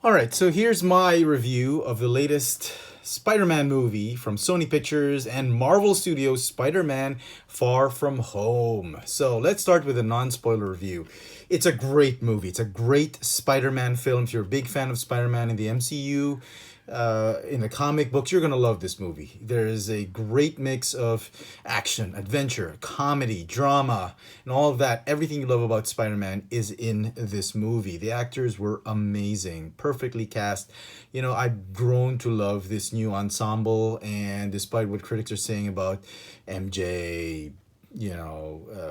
All right, so here's my review of the latest Spider-Man movie from Sony Pictures and Marvel Studios, Spider-Man Far From Home. So let's start with a non-spoiler review. It's a great movie. It's a great Spider-Man film. If you're a big fan of Spider-Man in the MCU, in the comic books, you're gonna love this movie. There is a great mix of action, adventure, comedy, drama, and all of that. Everything you love about Spider-Man is in this movie. The actors were amazing, perfectly cast. I've grown to love this new ensemble, and despite what critics are saying about MJ,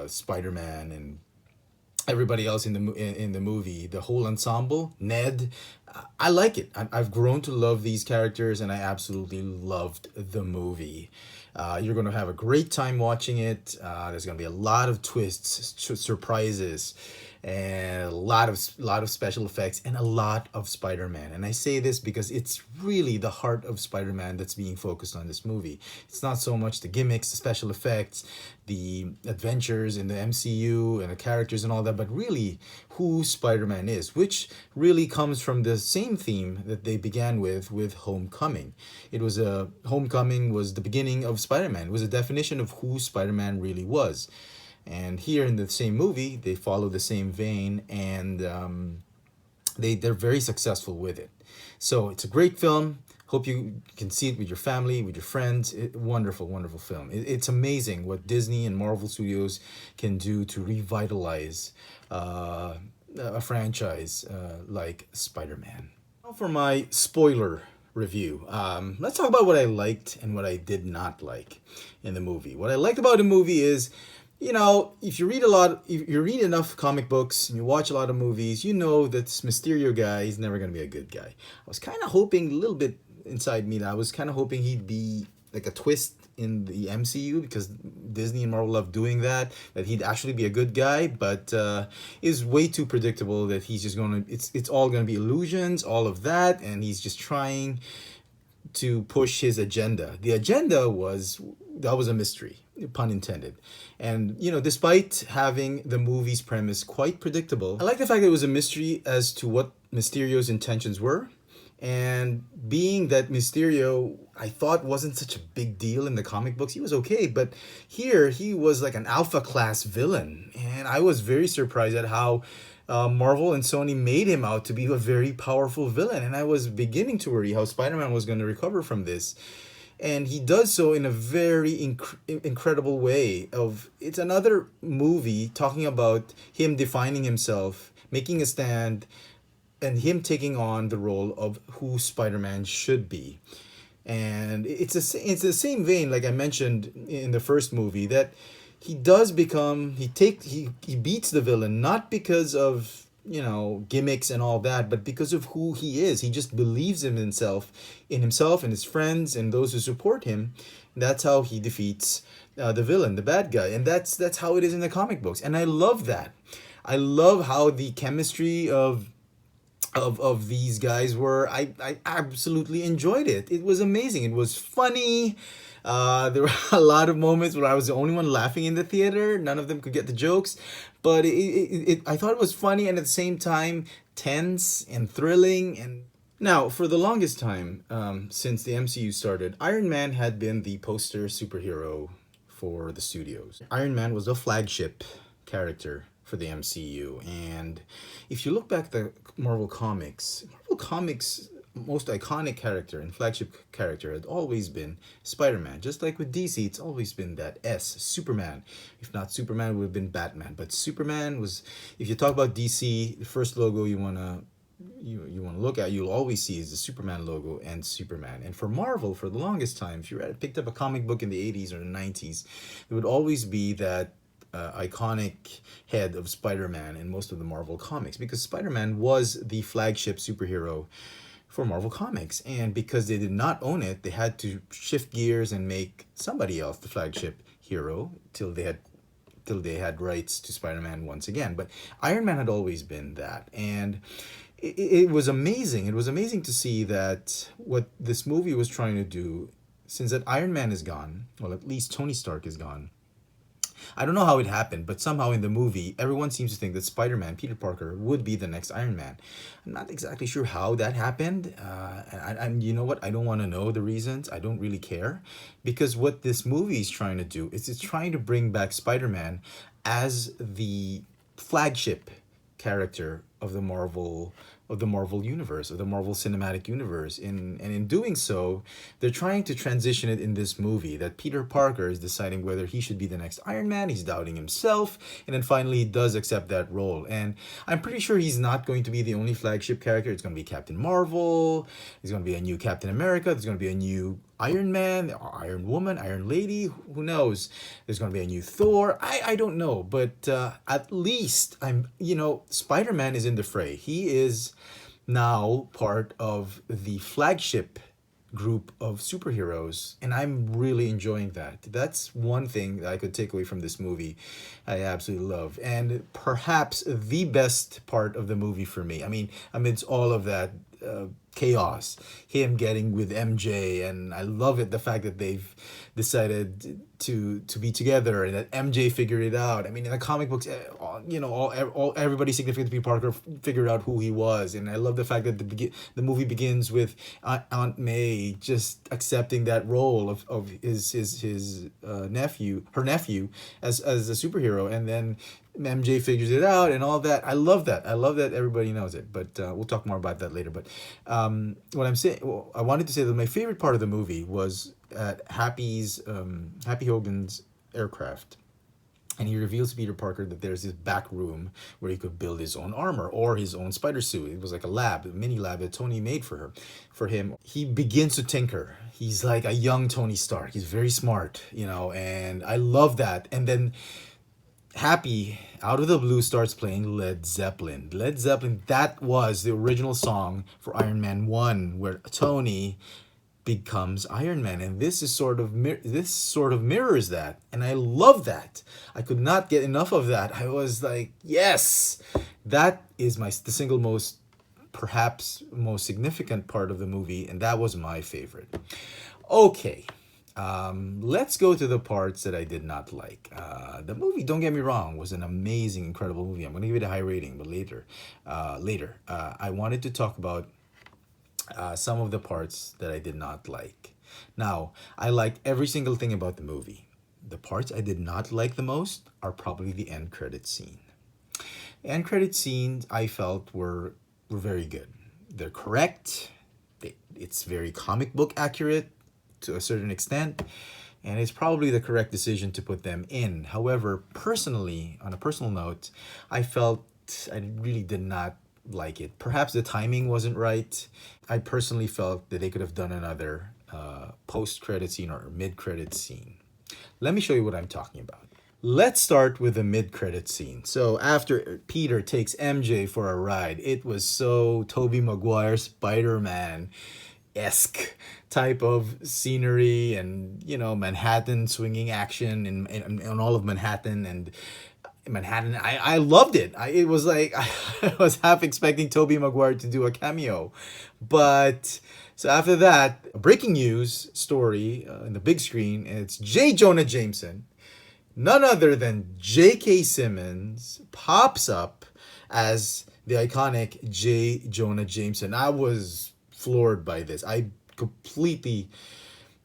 Spider-Man, and everybody else in the movie, the whole ensemble, Ned, I like it. I've grown to love these characters, and I absolutely loved the movie. You're going to have a great time watching it. There's going to be a lot of twists, surprises, and a lot of special effects, and a lot of Spider-Man. And I say this because it's really the heart of Spider-Man that's being focused on this movie. It's not so much the gimmicks, the special effects, the adventures in the MCU and the characters and all that, but really who Spider-Man is, which really comes from the same theme that they began with Homecoming. Homecoming was the beginning of Spider-Man. It was a definition of who Spider-Man really was. And here in the same movie, they follow the same vein, and they're very successful with it. So it's a great film. Hope you can see it with your family, with your friends. Wonderful, wonderful film. It's amazing what Disney and Marvel Studios can do to revitalize a franchise like Spider-Man. Now for my spoiler review. Let's talk about what I liked and what I did not like in the movie. What I liked about the movie is, if you read enough comic books and you watch a lot of movies, you know that this Mysterio guy is never going to be a good guy. I was kind of hoping, a little bit inside me, that I was kind of hoping he'd be like a twist in the MCU, because Disney and Marvel love doing that he'd actually be a good guy, but is way too predictable that he's just going to, it's all going to be illusions, all of that, and he's just trying to push his agenda. The agenda was a mystery, pun intended. And, despite having the movie's premise quite predictable, I like the fact that it was a mystery as to what Mysterio's intentions were. And being that Mysterio, I thought, wasn't such a big deal in the comic books, he was okay. But here, he was like an alpha class villain. And I was very surprised at how Marvel and Sony made him out to be a very powerful villain. And I was beginning to worry how Spider-Man was going to recover from this. And he does so in a very incredible way. It's another movie talking about him defining himself, making a stand, and him taking on the role of who Spider-Man should be. And it's the same vein, like I mentioned in the first movie, that he does become, he beats the villain, not because of gimmicks and all that, but because of who he is. He just believes in himself and his friends and those who support him. That's how he defeats the villain, the bad guy, and that's how it is in the comic books. And I love that. I love how the chemistry of these guys were. I absolutely enjoyed it. It was amazing. It was funny. There were a lot of moments where I was the only one laughing in the theater. None of them could get the jokes, but I thought it was funny, and at the same time tense and thrilling. And now, for the longest time, since the MCU started, Iron Man had been the poster superhero for the studios. Iron Man was a flagship character for the MCU, and if you look back at the Marvel Comics, most iconic character and flagship character had always been Spider-Man. Just like with DC, it's always been that Superman. If not Superman, it would have been Batman. But Superman was, if you talk about DC, the first logo you wanna look at, you'll always see is the Superman logo and Superman. And for Marvel, for the longest time, if you picked up a comic book in the 80s or the 90s, it would always be that iconic head of Spider-Man in most of the Marvel comics, because Spider-Man was the flagship superhero for Marvel Comics. And because they did not own it, they had to shift gears and make somebody else the flagship hero till they had rights to Spider-Man once again. But Iron Man had always been that. And it was amazing. It was amazing to see that what this movie was trying to do, since that Iron Man is gone, well, at least Tony Stark is gone, I don't know how it happened, but somehow in the movie, everyone seems to think that Spider-Man, Peter Parker, would be the next Iron Man. I'm not exactly sure how that happened. And you know what? I don't want to know the reasons. I don't really care. Because what this movie is trying to do is it's trying to bring back Spider-Man as the flagship character of the Marvel universe, of the Marvel Cinematic Universe. In doing so, they're trying to transition it in this movie that Peter Parker is deciding whether he should be the next Iron Man. He's doubting himself, and then finally he does accept that role. And I'm pretty sure he's not going to be the only flagship character. It's going to be Captain Marvel. There's going to be a new Captain America. There's going to be a new Iron Man, Iron Woman, Iron Lady, who knows? There's going to be a new Thor. I don't know, but at least Spider-Man is in the fray. He is now part of the flagship group of superheroes, and I'm really enjoying that. That's one thing that I could take away from this movie. I absolutely love, and perhaps the best part of the movie for me. I mean, amidst all of that chaos, him getting with MJ, and I love it, the fact that they've decided to be together and that MJ figured it out. I mean, in the comic books, all everybody significant to Peter Parker figured out who he was, and I love the fact that the movie begins with Aunt May just accepting that role of his nephew, her nephew, as a superhero, and then MJ figures it out and all that. I love that. I love that everybody knows it. But we'll talk more about that later. But what I'm saying, well, I wanted to say that my favorite part of the movie was at Happy Hogan's aircraft. And he reveals to Peter Parker that there's this back room where he could build his own armor or his own spider suit. It was like a mini lab that Tony made for him. He begins to tinker. He's like a young Tony Stark. He's very smart, and I love that. And then Happy, out of the blue, starts playing Led Zeppelin. Led Zeppelin, that was the original song for Iron Man 1, where Tony becomes Iron Man, and this sort of mirrors that, and I love that. I could not get enough of that. I was like, yes, that is the single most, perhaps most significant part of the movie, and that was my favorite. Okay, let's go to the parts that I did not like. The movie, don't get me wrong, was an amazing, incredible movie. I'm going to give it a high rating, but later, I wanted to talk about some of the parts that I did not like. Now, I liked every single thing about the movie. The parts I did not like the most are probably the end credit scene. End credit scenes I felt were very good. They're correct. It's very comic book accurate to a certain extent, and it's probably the correct decision to put them in. However, personally, on a personal note, I felt I really did not like it. Perhaps the timing wasn't right. I personally felt that they could have done another post-credit scene or mid-credit scene. Let me show you what I'm talking about. Let's start with the mid-credit scene. So after Peter takes MJ for a ride, it was so Tobey Maguire Spider-Man-esque type of scenery, and Manhattan swinging action in all of Manhattan, and I loved it. It was like I was half expecting Tobey Maguire to do a cameo. But so after that, a breaking news story in the big screen, and it's J. Jonah Jameson, none other than J.K. Simmons, pops up as the iconic J. Jonah Jameson. I was floored by this. I completely,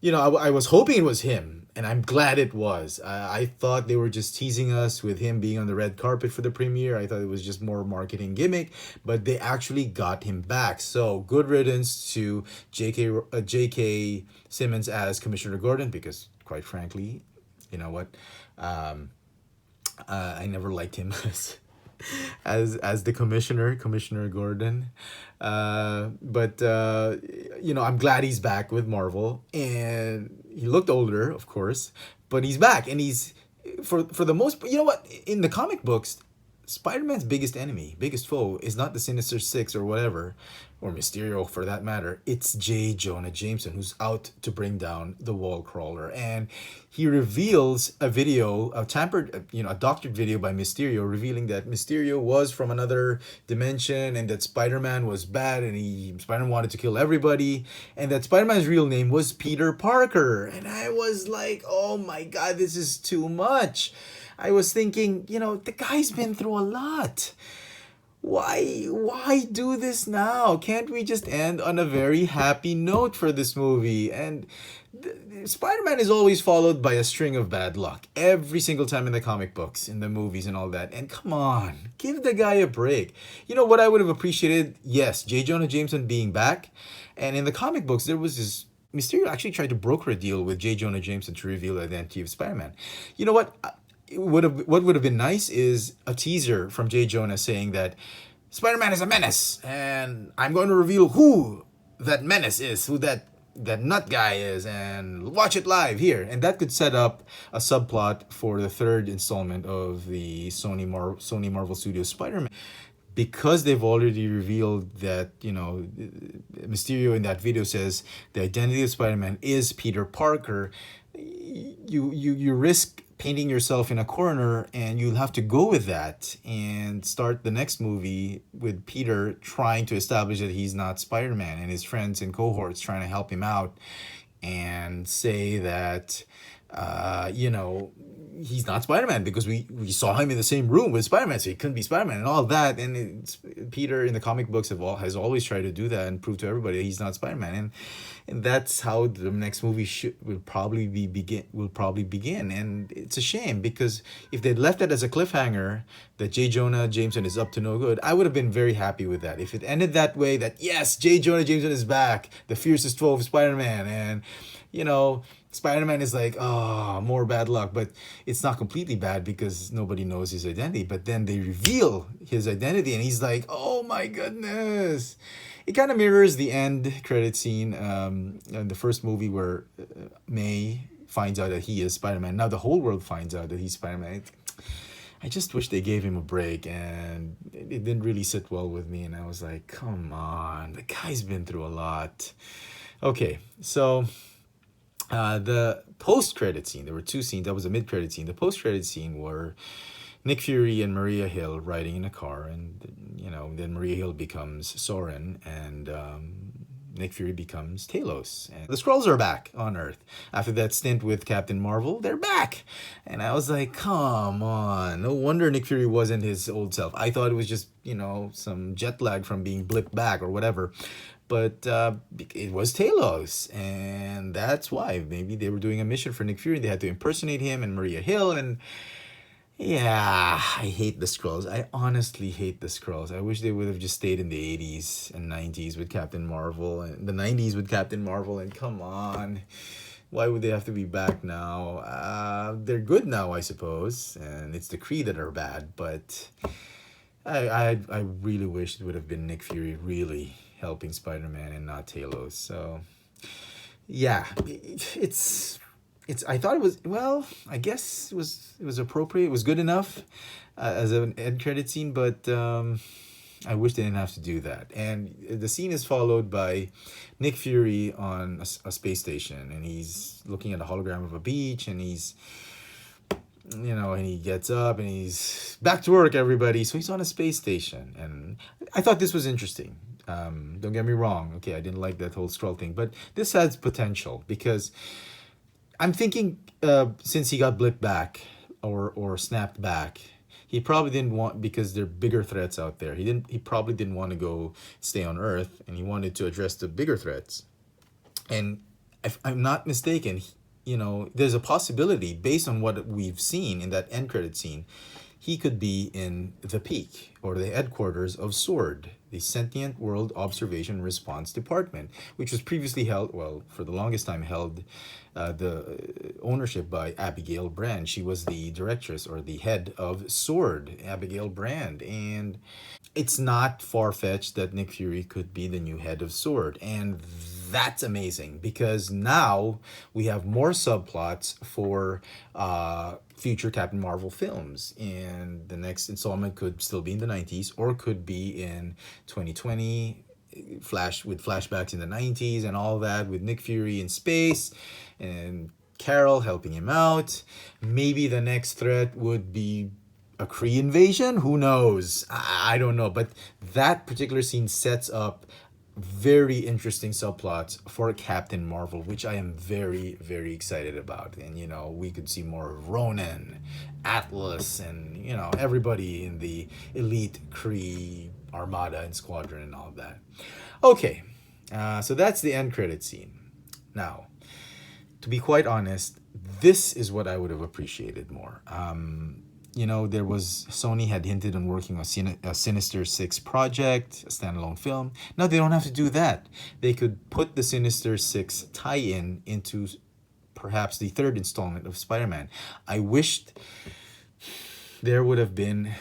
I was hoping it was him, and I'm glad it was. I thought they were just teasing us with him being on the red carpet for the premiere. I thought it was just more marketing gimmick, but they actually got him back. So good riddance to J.K. Simmons as Commissioner Gordon, because quite frankly, you know what, I never liked him as the Commissioner Gordon. But I'm glad he's back with Marvel, and he looked older, of course, but he's back, and he's for the most. You know what? In the comic books, Spider-Man's biggest enemy, biggest foe, is not the Sinister Six or whatever, or Mysterio for that matter. It's J. Jonah Jameson, who's out to bring down the wall crawler. And he reveals a video, a doctored video by Mysterio, revealing that Mysterio was from another dimension, and that Spider-Man was bad, and Spider-Man wanted to kill everybody, and that Spider-Man's real name was Peter Parker. And I was like, oh my God, this is too much. I was thinking, the guy's been through a lot. Why do this now? Can't we just end on a very happy note for this movie? And Spider-Man is always followed by a string of bad luck every single time in the comic books, in the movies and all that. And come on, give the guy a break. You know what I would have appreciated? Yes, J. Jonah Jameson being back. And in the comic books, there was this Mysterio actually tried to broker a deal with J. Jonah Jameson to reveal the identity of Spider-Man. You know what? What would have been nice is a teaser from J. Jonah saying that Spider-Man is a menace, and I'm going to reveal who that menace is, who that nut guy is, and watch it live here. And that could set up a subplot for the third installment of the Sony Marvel Studios Spider-Man. Because they've already revealed that, Mysterio in that video says the identity of Spider-Man is Peter Parker, you risk painting yourself in a corner, and you'll have to go with that and start the next movie with Peter trying to establish that he's not Spider-Man, and his friends and cohorts trying to help him out and say that he's not Spider-Man because we saw him in the same room with Spider-Man, so he couldn't be Spider-Man and all that. And Peter in the comic books has always tried to do that and prove to everybody that he's not Spider-Man. And that's how the next movie will probably begin. And it's a shame because if they'd left it as a cliffhanger that J. Jonah Jameson is up to no good, I would have been very happy with that. If it ended that way, that yes, J. Jonah Jameson is back, the fiercest foe of Spider-Man, and Spider-Man is like, oh, more bad luck. But it's not completely bad because nobody knows his identity. But then they reveal his identity and he's like, oh my goodness. It kind of mirrors the end credit scene in the first movie where May finds out that he is Spider-Man. Now the whole world finds out that he's Spider-Man. I just wish they gave him a break, and it didn't really sit well with me. And I was like, come on, the guy's been through a lot. Okay, so... the post-credit scene, there were two scenes. That was a mid-credit scene. The post-credit scene were Nick Fury and Maria Hill riding in a car, and then Maria Hill becomes Soren, and Nick Fury becomes Talos. And the Skrulls are back on Earth. After that stint with Captain Marvel, they're back. And I was like, come on. No wonder Nick Fury wasn't his old self. I thought it was just, some jet lag from being blipped back or whatever. But it was Talos, and that's why. Maybe they were doing a mission for Nick Fury. They had to impersonate him and Maria Hill, and yeah, I hate the Skrulls. I honestly hate the Skrulls. I wish they would have just stayed in the 80s and 90s with Captain Marvel, and the 90s with Captain Marvel, and come on. Why would they have to be back now? They're good now, I suppose, and it's the Kree that are bad, but I really wish it would have been Nick Fury really helping Spider-Man and not Talos. So yeah, it's I thought it was, well, I guess it was appropriate. It was good enough as an end credit scene, but I wish they didn't have to do that. And the scene is followed by Nick Fury on a space station, and he's looking at a hologram of a beach, and he's and he gets up and he's back to work, everybody. So he's on a space station, and I thought this was interesting. Don't get me wrong. Okay, I didn't like that whole Skrull thing, but this has potential because I'm thinking since he got blipped back or snapped back, he probably didn't want, because there are bigger threats out there. He probably didn't want to go stay on Earth, and he wanted to address the bigger threats. And if I'm not mistaken, there's a possibility based on what we've seen in that end credit scene, he could be in the peak or the headquarters of SWORD, the Sentient World Observation Response Department, which was previously held, well, for the longest time held the ownership by Abigail Brand. She was the directress or the head of SWORD, Abigail Brand. And it's not far-fetched that Nick Fury could be the new head of SWORD. And that's amazing because now we have more subplots for future Captain Marvel films. And the next installment could still be in the 90s or could be in 2020, with flashbacks in the 90s and all that, with Nick Fury in space and Carol helping him out. Maybe the next threat would be a Kree invasion. Who knows? I don't know. But that particular scene sets up very interesting subplots for Captain Marvel, which I am very, very excited about. And, we could see more of Ronan, Atlas, and, everybody in the elite Kree armada and squadron and all of that. Okay, so that's the end credit scene. Now, to be quite honest, this is what I would have appreciated more. There was Sony had hinted on working on a Sinister Six project, a standalone film. Now they don't have to do that. They could put the Sinister Six tie-in into perhaps the third installment of Spider-Man. I wished there would have been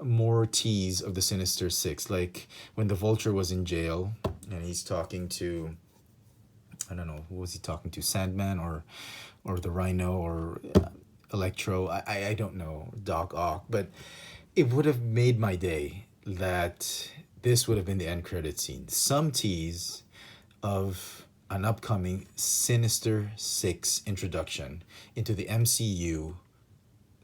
more tease of the Sinister Six, like when the Vulture was in jail and he's talking to, I don't know, who was he talking to? Sandman or the Rhino or Electro. I don't know, Doc Ock, but it would have made my day that this would have been the end credit scene. Some tease of an upcoming Sinister Six introduction into the MCU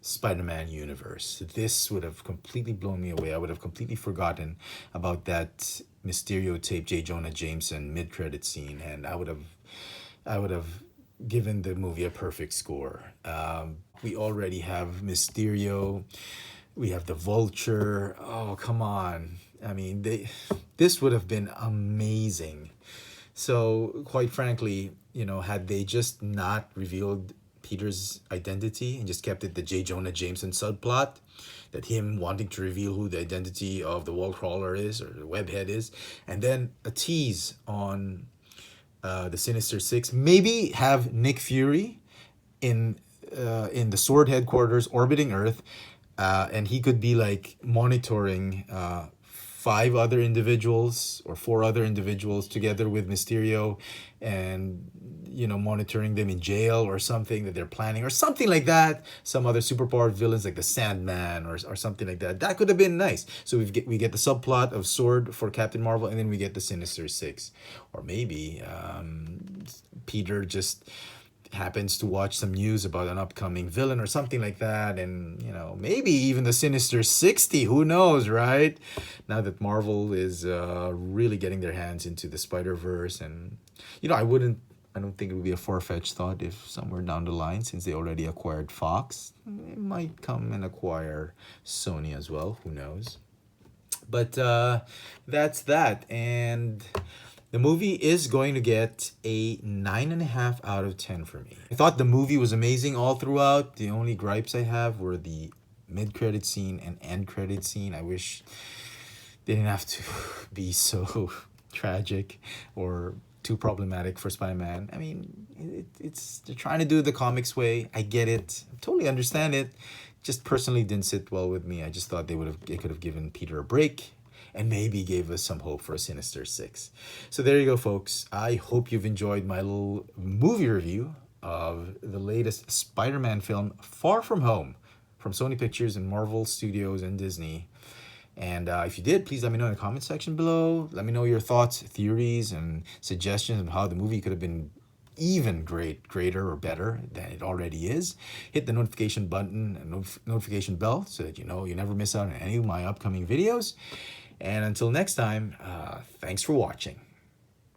Spider-Man universe. This would have completely blown me away. I would have completely forgotten about that Mysterio tape J. Jonah Jameson mid-credit scene, and I would have given the movie a perfect score. We already have Mysterio. We have the Vulture. Oh, come on. I mean, this would have been amazing. So, quite frankly, had they just not revealed Peter's identity and just kept it the J. Jonah Jameson subplot, that him wanting to reveal who the identity of the wall crawler is or the webhead is, and then a tease on the Sinister Six, maybe have Nick Fury in the Sword headquarters orbiting Earth, and he could be like monitoring 5 other individuals or 4 other individuals together with Mysterio, and monitoring them in jail or something that they're planning or something like that. Some other superpowered villains like the Sandman or something like that. That could have been nice. So we get the subplot of Sword for Captain Marvel, and then we get the Sinister Six, or maybe Peter just happens to watch some news about an upcoming villain or something like that, and maybe even the Sinister 60, who knows, right? Now that Marvel is really getting their hands into the Spider-Verse, and I don't think it would be a far-fetched thought if somewhere down the line, since they already acquired Fox, they might come and acquire Sony as well, who knows. But that's that, and the movie is going to get a 9.5 out of 10 for me. I thought the movie was amazing all throughout. The only gripes I have were the mid-credit scene and end-credit scene. I wish they didn't have to be so tragic or too problematic for Spider-Man. I mean, they're trying to do it the comics way. I get it. I totally understand it. Just personally didn't sit well with me. I just thought they could have given Peter a break and maybe gave us some hope for a Sinister Six. So there you go, folks. I hope you've enjoyed my little movie review of the latest Spider-Man film, Far From Home, from Sony Pictures and Marvel Studios and Disney. And if you did, please let me know in the comment section below. Let me know your thoughts, theories, and suggestions of how the movie could have been even greater or better than it already is. Hit the notification button and notification bell so that you never miss out on any of my upcoming videos. And until next time, thanks for watching.